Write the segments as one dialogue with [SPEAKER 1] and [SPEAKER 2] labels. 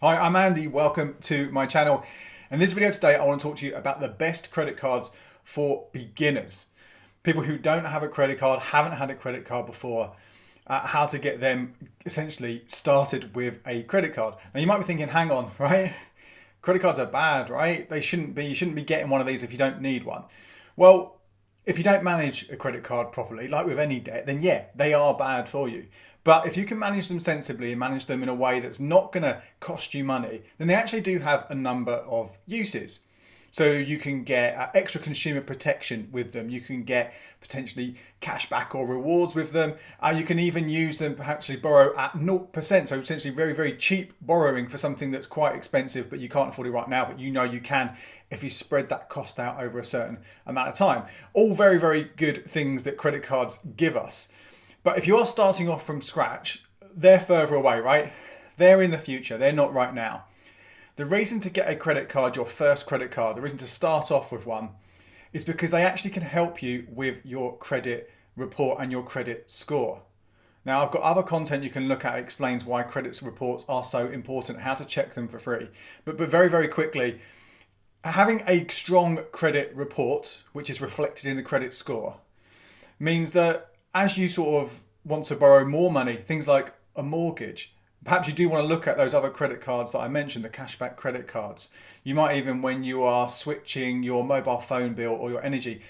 [SPEAKER 1] Hi, I'm Andy. Welcome to my channel. In this video today, I want to talk to you about the best credit cards for beginners. People who don't have a credit card, haven't had a credit card before, how to get them essentially started with a credit card. Now you might be thinking, hang on, right? Credit cards are bad, right? You shouldn't be getting one of these if you don't need one. Well, if you don't manage a credit card properly, like with any debt, then yeah, they are bad for you. But if you can manage them sensibly and manage them in a way that's not going to cost you money, then they actually do have a number of uses. So you can get extra consumer protection with them. You can get potentially cashback or rewards with them. You can even use them to actually borrow at 0%. So essentially very, very cheap borrowing for something that's quite expensive, but you can't afford it right now, but you know you can if you spread that cost out over a certain amount of time. All very, very good things that credit cards give us. But if you are starting off from scratch, they're further away, right? They're in the future, they're not right now. The reason to get a credit card, your first credit card, the reason to start off with one, is because they actually can help you with your credit report and your credit score. Now, I've got other content you can look at that explains why credit reports are so important, how to check them for free. But very, very quickly, having a strong credit report, which is reflected in the credit score, means that as you sort of want to borrow more money, things like a mortgage, perhaps you do want to look at those other credit cards that I mentioned, the cashback credit cards. You might even, when you are switching your mobile phone bill or your energy,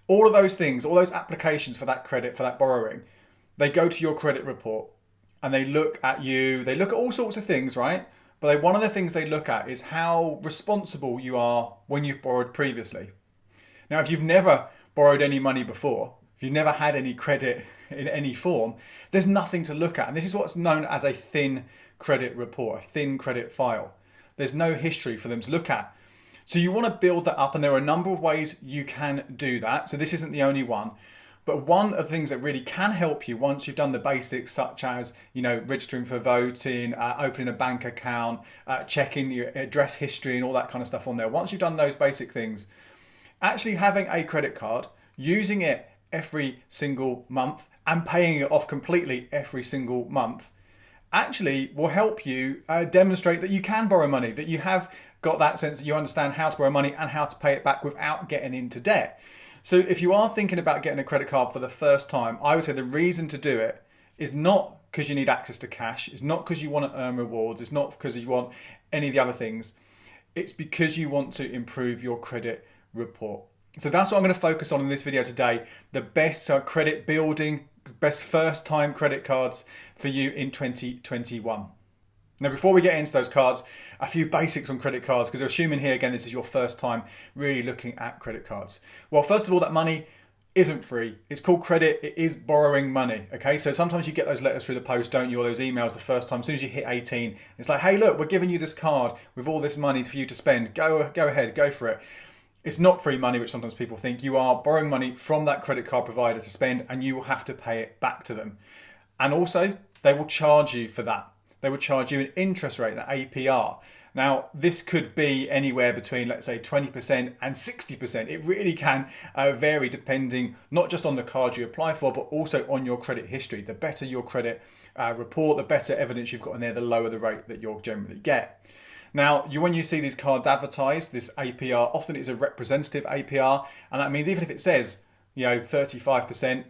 [SPEAKER 1] all of those things, all those applications for that credit, for that borrowing, they go to your credit report and they look at you, they look at all sorts of things, right? But one of the things they look at is how responsible you are when you've borrowed previously. Now, if you've never borrowed any money before, if you've never had any credit in any form, there's nothing to look at. And this is what's known as a thin credit report, a thin credit file. There's no history for them to look at. So you want to build that up, and there are a number of ways you can do that. So this isn't the only one. But one of the things that really can help you once you've done the basics, such as, registering for voting, opening a bank account, checking your address history and all that kind of stuff on there. Once you've done those basic things, actually having a credit card, using it every single month and paying it off completely every single month actually will help you demonstrate that you can borrow money, that you have got that sense that you understand how to borrow money and how to pay it back without getting into debt. So if you are thinking about getting a credit card for the first time, I would say the reason to do it is not because you need access to cash, it's not because you want to earn rewards, it's not because you want any of the other things, it's because you want to improve your credit report. So that's what I'm going to focus on in this video today. The best credit building, best first time credit cards for you in 2021. Now, before we get into those cards, a few basics on credit cards, because we're assuming here, again, this is your first time really looking at credit cards. Well, first of all, that money isn't free. It's called credit. It is borrowing money. Okay, so sometimes you get those letters through the post, don't you, or those emails the first time. As soon as you hit 18, it's like, hey, look, we're giving you this card with all this money for you to spend. Go ahead, go for it. It's not free money, which sometimes people think. You are borrowing money from that credit card provider to spend, and you will have to pay it back to them. And also, they will charge you for that. They will charge you an interest rate, an APR. Now, this could be anywhere between, let's say, 20% and 60%. It really can vary depending not just on the card you apply for, but also on your credit history. The better your credit report, the better evidence you've got in there, the lower the rate that you'll generally get. Now, when you see these cards advertised, this APR, often it's a representative APR, and that means even if it says, 35%,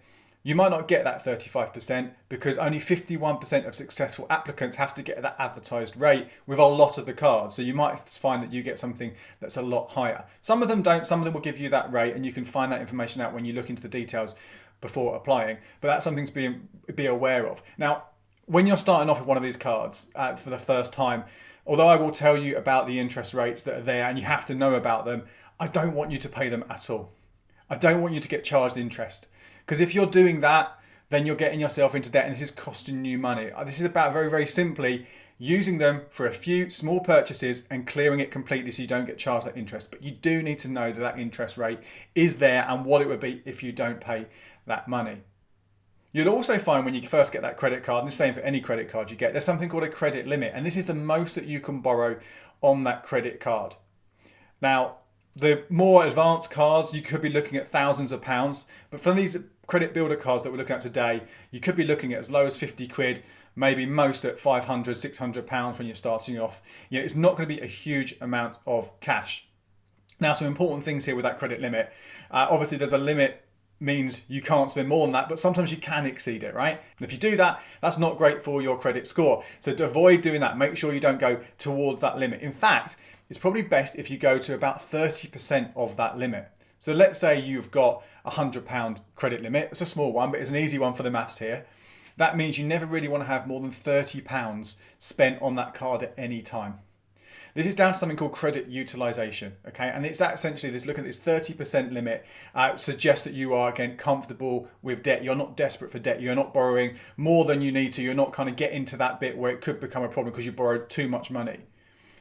[SPEAKER 1] you might not get that 35% because only 51% of successful applicants have to get that advertised rate with a lot of the cards. So you might find that you get something that's a lot higher. Some of them don't, some of them will give you that rate, and you can find that information out when you look into the details before applying, but that's something to be aware of. Now, when you're starting off with one of these cards for the first time, although I will tell you about the interest rates that are there and you have to know about them, I don't want you to pay them at all. I don't want you to get charged interest, because if you're doing that, then you're getting yourself into debt and this is costing you money. This is about very, very simply using them for a few small purchases and clearing it completely so you don't get charged that interest. But you do need to know that that interest rate is there and what it would be if you don't pay that money. You'll also find when you first get that credit card, and the same for any credit card you get, there's something called a credit limit, and this is the most that you can borrow on that credit card. Now, the more advanced cards, you could be looking at thousands of pounds, but for these credit builder cards that we're looking at today, you could be looking at as low as 50 quid, maybe most at 500, 600 pounds when you're starting off. It's not going to be a huge amount of cash. Now, some important things here with that credit limit. Obviously, there's a limit means you can't spend more than that, but sometimes you can exceed it, right? And if you do that, that's not great for your credit score. So to avoid doing that, make sure you don't go towards that limit. In fact, it's probably best if you go to about 30% of that limit. So let's say you've got a £100 credit limit. It's a small one, but it's an easy one for the maths here. That means you never really want to have more than £30 spent on that card at any time. This is down to something called credit utilization, okay? And it's that essentially, this look at this 30% limit suggests that you are, again, comfortable with debt. You're not desperate for debt. You're not borrowing more than you need to. You're not kind of getting to that bit where it could become a problem because you borrowed too much money.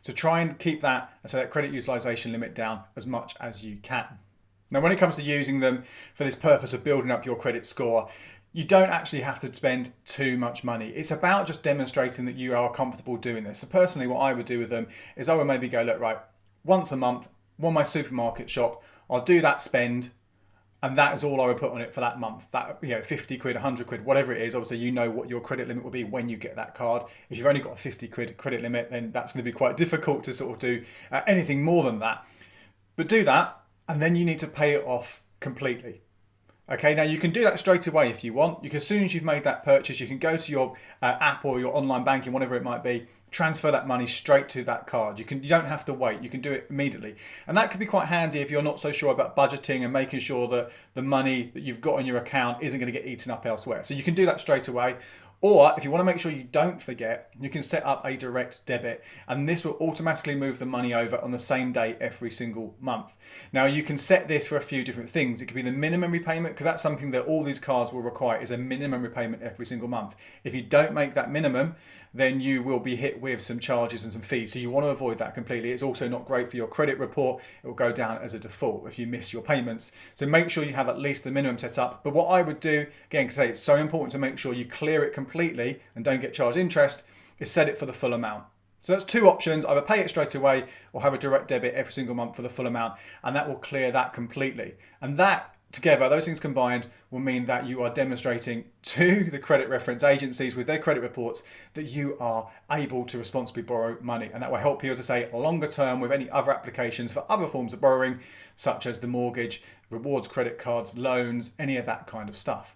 [SPEAKER 1] So try and keep that credit utilization limit down as much as you can. Now, when it comes to using them for this purpose of building up your credit score, you don't actually have to spend too much money. It's about just demonstrating that you are comfortable doing this. So personally, what I would do with them is I would maybe go, look, right, once a month, my supermarket shop, I'll do that spend, and that is all I would put on it for that month. That, 50 quid, 100 quid, whatever it is. Obviously, you know what your credit limit will be when you get that card. If you've only got a 50 quid credit limit, then that's going to be quite difficult to sort of do anything more than that. But do that, and then you need to pay it off completely. Okay, now you can do that straight away if you want. As soon as you've made that purchase, you can go to your app or your online banking, whatever it might be, transfer that money straight to that card. You don't have to wait. You can do it immediately. And that could be quite handy if you're not so sure about budgeting and making sure that the money that you've got in your account isn't going to get eaten up elsewhere. So you can do that straight away. Or if you want to make sure you don't forget, you can set up a direct debit, and this will automatically move the money over on the same day every single month. Now you can set this for a few different things. It could be the minimum repayment, because that's something that all these cards will require, is a minimum repayment every single month. If you don't make that minimum, then you will be hit with some charges and some fees. So you want to avoid that completely. It's also not great for your credit report. It will go down as a default if you miss your payments. So make sure you have at least the minimum set up. But what I would do, again, because it's so important to make sure you clear it completely and don't get charged interest, is set it for the full amount. So that's two options: either pay it straight away or have a direct debit every single month for the full amount, and that will clear that completely. And that together, those things combined, will mean that you are demonstrating to the credit reference agencies with their credit reports that you are able to responsibly borrow money. And that will help you, as I say, longer term with any other applications for other forms of borrowing, such as the mortgage, rewards credit cards, loans, any of that kind of stuff.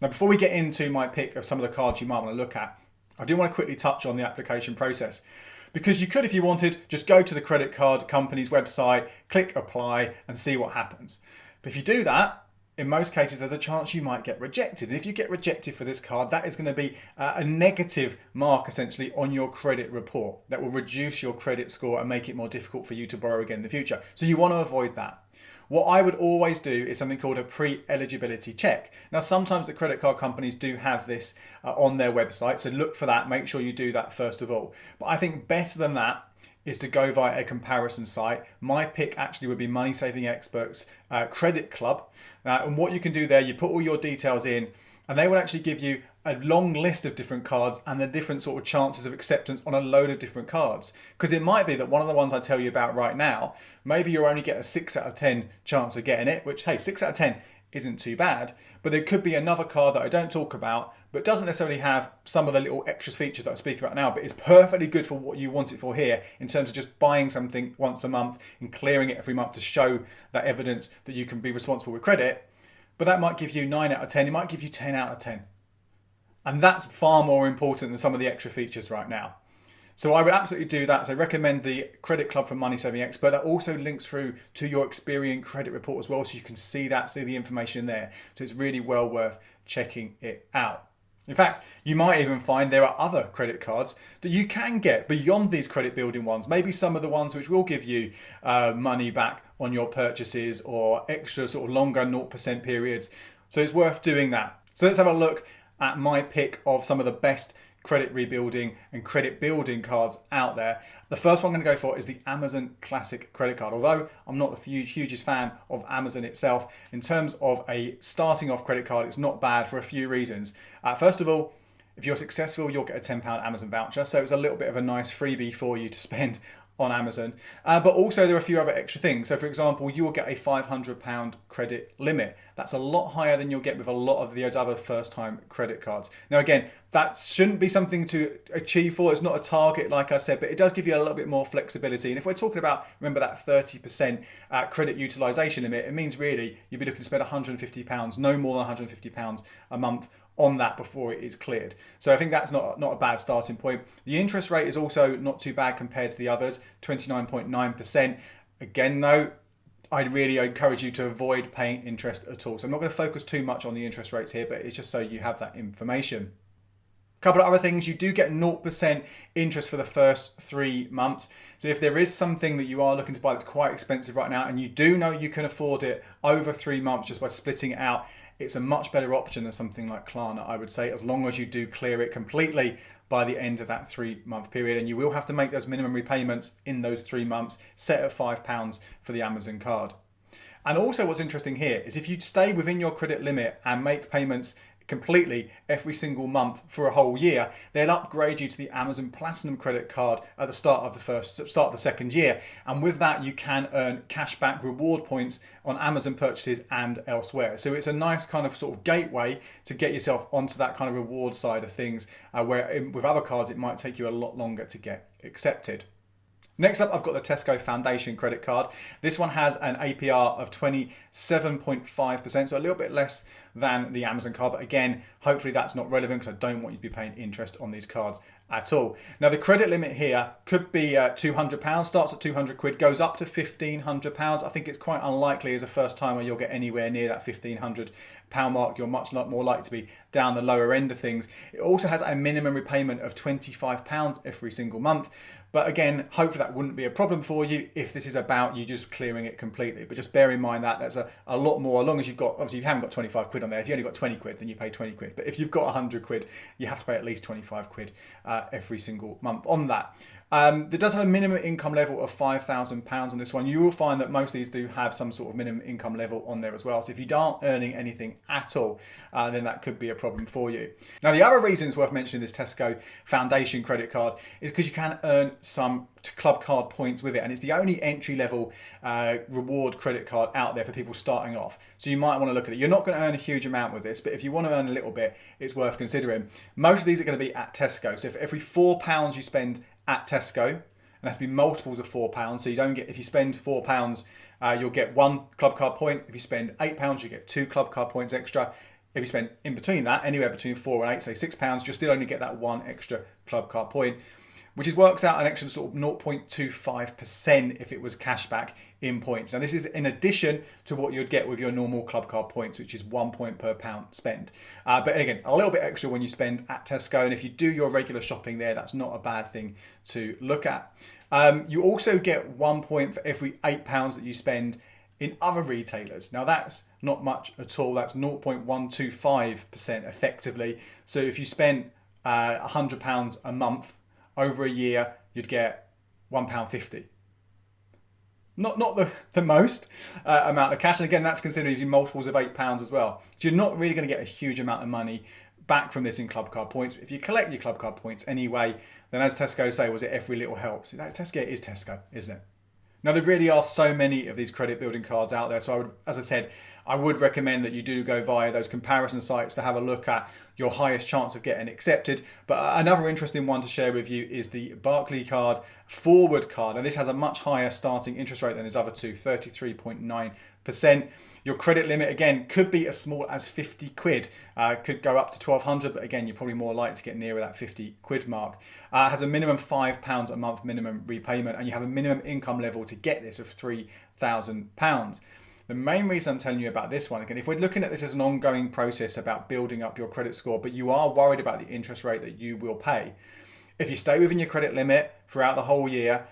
[SPEAKER 1] Now, before we get into my pick of some of the cards you might want to look at, I do want to quickly touch on the application process. Because you could, if you wanted, just go to the credit card company's website, click apply, and see what happens. But if you do that, in most cases, there's a chance you might get rejected. And if you get rejected for this card, that is going to be a negative mark, essentially, on your credit report. That will reduce your credit score and make it more difficult for you to borrow again in the future. So you want to avoid that. What I would always do is something called a pre-eligibility check. Now, sometimes the credit card companies do have this on their website, so look for that. Make sure you do that first of all. But I think better than that is to go via a comparison site. My pick actually would be Money Saving Experts Credit Club. And what you can do there, you put all your details in, and they will actually give you a long list of different cards and the different sort of chances of acceptance on a load of different cards. Because it might be that one of the ones I tell you about right now, maybe you'll only get a 6 out of 10 chance of getting it, which, hey, 6 out of 10 isn't too bad. But there could be another card that I don't talk about, but doesn't necessarily have some of the little extra features that I speak about now, but is perfectly good for what you want it for here, in terms of just buying something once a month and clearing it every month to show that evidence that you can be responsible with credit. But that might give you 9 out of 10, it might give you 10 out of 10. And that's far more important than some of the extra features right now. So I would absolutely do that. So I recommend the Credit Club from Money Saving Expert. That also links through to your Experian credit report as well, so you can see the information in there. So it's really well worth checking it out. In fact, you might even find there are other credit cards that you can get beyond these credit building ones. Maybe some of the ones which will give you money back on your purchases, or extra sort of longer 0% periods. So it's worth doing that. So let's have a look at my pick of some of the best credit rebuilding and credit building cards out there. The first one I'm going to go for is the Amazon Classic Credit Card. Although I'm not the hugest fan of Amazon itself, in terms of a starting off credit card, it's not bad for a few reasons. First of all, if you're successful, you'll get a £10 Amazon voucher. So it's a little bit of a nice freebie for you to spend on Amazon, but also there are a few other extra things. So for example, you will get a £500 credit limit. That's a lot higher than you'll get with a lot of those other first-time credit cards. Now again, that shouldn't be something to achieve for. It's not a target, like I said, but it does give you a little bit more flexibility. And if we're talking about, remember that 30% credit utilization limit, it means really you'd be looking to spend £150, no more than £150 a month on that before it is cleared. So I think that's not a bad starting point. The interest rate is also not too bad compared to the others, 29.9%. Again though, I'd really encourage you to avoid paying interest at all. So I'm not going to focus too much on the interest rates here, but it's just so you have that information. Couple of other things, you do get 0% interest for the first 3 months. So if there is something that you are looking to buy that's quite expensive right now and you do know you can afford it over 3 months just by splitting it out, it's a much better option than something like Klarna, I would say, as long as you do clear it completely by the end of that 3-month period. And you will have to make those minimum repayments in those 3 months, set at £5 for the Amazon card. And also what's interesting here is if you stay within your credit limit and make payments completely every single month for a whole year, they'll upgrade you to the Amazon Platinum credit card at the start of the second year. And with that, you can earn cashback reward points on Amazon purchases and elsewhere. So it's a nice kind of sort of gateway to get yourself onto that kind of reward side of things, where with other cards, it might take you a lot longer to get accepted. Next up, I've got the Tesco Foundation credit card. This one has an APR of 27.5%, so a little bit less than the Amazon card. But again, hopefully that's not relevant because I don't want you to be paying interest on these cards at all. Now the credit limit here could be £200, starts at 200 quid, goes up to £1,500. I think it's quite unlikely as a first timer you'll get anywhere near that £1,500 mark. You're much more likely to be down the lower end of things. It also has a minimum repayment of £25 every single month. But again, hopefully that wouldn't be a problem for you if this is about you just clearing it completely. But just bear in mind that that's a lot more, as long as you've got, obviously you haven't got 25 quid on there. If you only got 20 quid, then you pay 20 quid. But if you've got 100 quid, you have to pay at least 25 quid every single month on that. There does have a minimum income level of £5,000 on this one. You will find that most of these do have some sort of minimum income level on there as well. So if you aren't earning anything at all, then that could be a problem for you. Now, the other reason it's worth mentioning this Tesco Foundation credit card is because you can earn some club card points with it, and it's the only entry level reward credit card out there for people starting off. So you might want to look at it. You're not going to earn a huge amount with this, but if you want to earn a little bit, it's worth considering. Most of these are going to be at Tesco. So if every £4 you spend at Tesco, and that's be multiples of £4. So you don't get, if you spend £4, you'll get 1 club card point. If you spend £8, you get 2 club card points extra. If you spend in between that, anywhere between 4 and 8, say £6, you'll still only get that 1 extra club card point, which works out an extra sort of 0.25% if it was cashback in points. Now this is in addition to what you'd get with your normal club card points, which is 1 point per pound spent. But again, a little bit extra when you spend at Tesco, and if you do your regular shopping there, that's not a bad thing to look at. You also get 1 point for every £8 that you spend in other retailers. Now that's not much at all. That's 0.125% effectively. So if you spent £100 a month over a year, you'd get £1.50. Not the most amount of cash. And again, that's considering using multiples of £8 as well. So you're not really going to get a huge amount of money back from this in club card points. If you collect your club card points anyway, then as Tesco say, was it every little helps. Tesco is Tesco, isn't it? Now, there really are so many of these credit building cards out there. So I would, as I said, I would recommend that you do go via those comparison sites to have a look at your highest chance of getting accepted. But another interesting one to share with you is the Barclay Card Forward Card. And this has a much higher starting interest rate than these other two, 33.9%. Your credit limit, again, could be as small as 50 quid, could go up to 1,200, but again, you're probably more likely to get nearer that 50 quid mark. Has a minimum £5 a month minimum repayment, and you have a minimum income level to get this of £3,000. The main reason I'm telling you about this one, again, if we're looking at this as an ongoing process about building up your credit score, but you are worried about the interest rate that you will pay, if you stay within your credit limit throughout the whole year,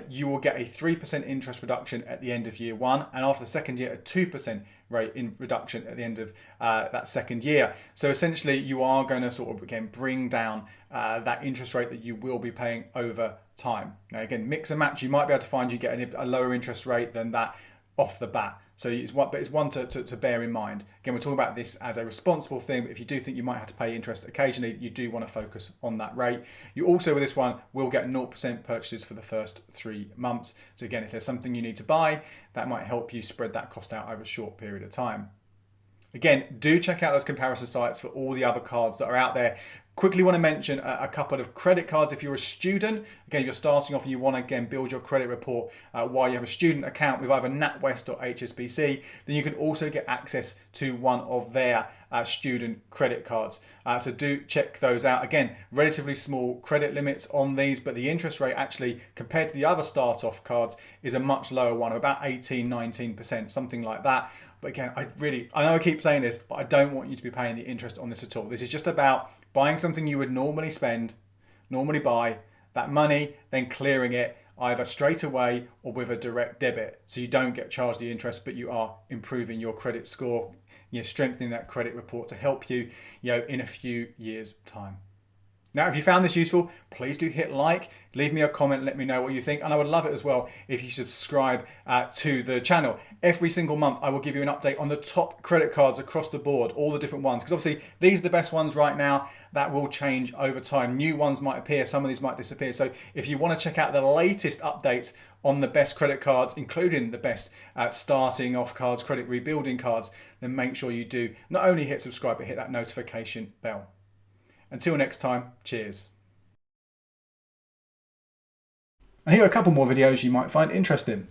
[SPEAKER 1] you will get a 3% interest reduction at the end of year one, and after the second year, a 2% rate in reduction at the end of that second year. So essentially, you are going to sort of, again, bring down that interest rate that you will be paying over time. Now, again, mix and match, you might be able to find you get a lower interest rate than that off the bat. So it's one to bear in mind. Again, we're talking about this as a responsible thing, but if you do think you might have to pay interest occasionally, you do want to focus on that rate. You also, with this one, will get 0% purchases for the first 3 months. So again, if there's something you need to buy, that might help you spread that cost out over a short period of time. Again, do check out those comparison sites for all the other cards that are out there. Quickly want to mention a couple of credit cards if you're a student. Again, if you're starting off and you want to, again, build your credit report while you have a student account with either NatWest or HSBC, then you can also get access to one of their student credit cards. So do check those out. Again, relatively small credit limits on these, but the interest rate actually, compared to the other start-off cards, is a much lower one, about 18, 19%, something like that. But again, I know I keep saying this, but I don't want you to be paying the interest on this at all. This is just about buying something you would normally spend, normally buy, that money, then clearing it either straight away or with a direct debit. So you don't get charged the interest, but you are improving your credit score, strengthening that credit report to help you, in a few years' time. Now, if you found this useful, please do hit like, leave me a comment, let me know what you think. And I would love it as well if you subscribe to the channel. Every single month, I will give you an update on the top credit cards across the board, all the different ones. Because obviously, these are the best ones right now. That will change over time. New ones might appear, some of these might disappear. So if you want to check out the latest updates on the best credit cards, including the best starting off cards, credit rebuilding cards, then make sure you do not only hit subscribe, but hit that notification bell. Until next time, cheers. And here are a couple more videos you might find interesting.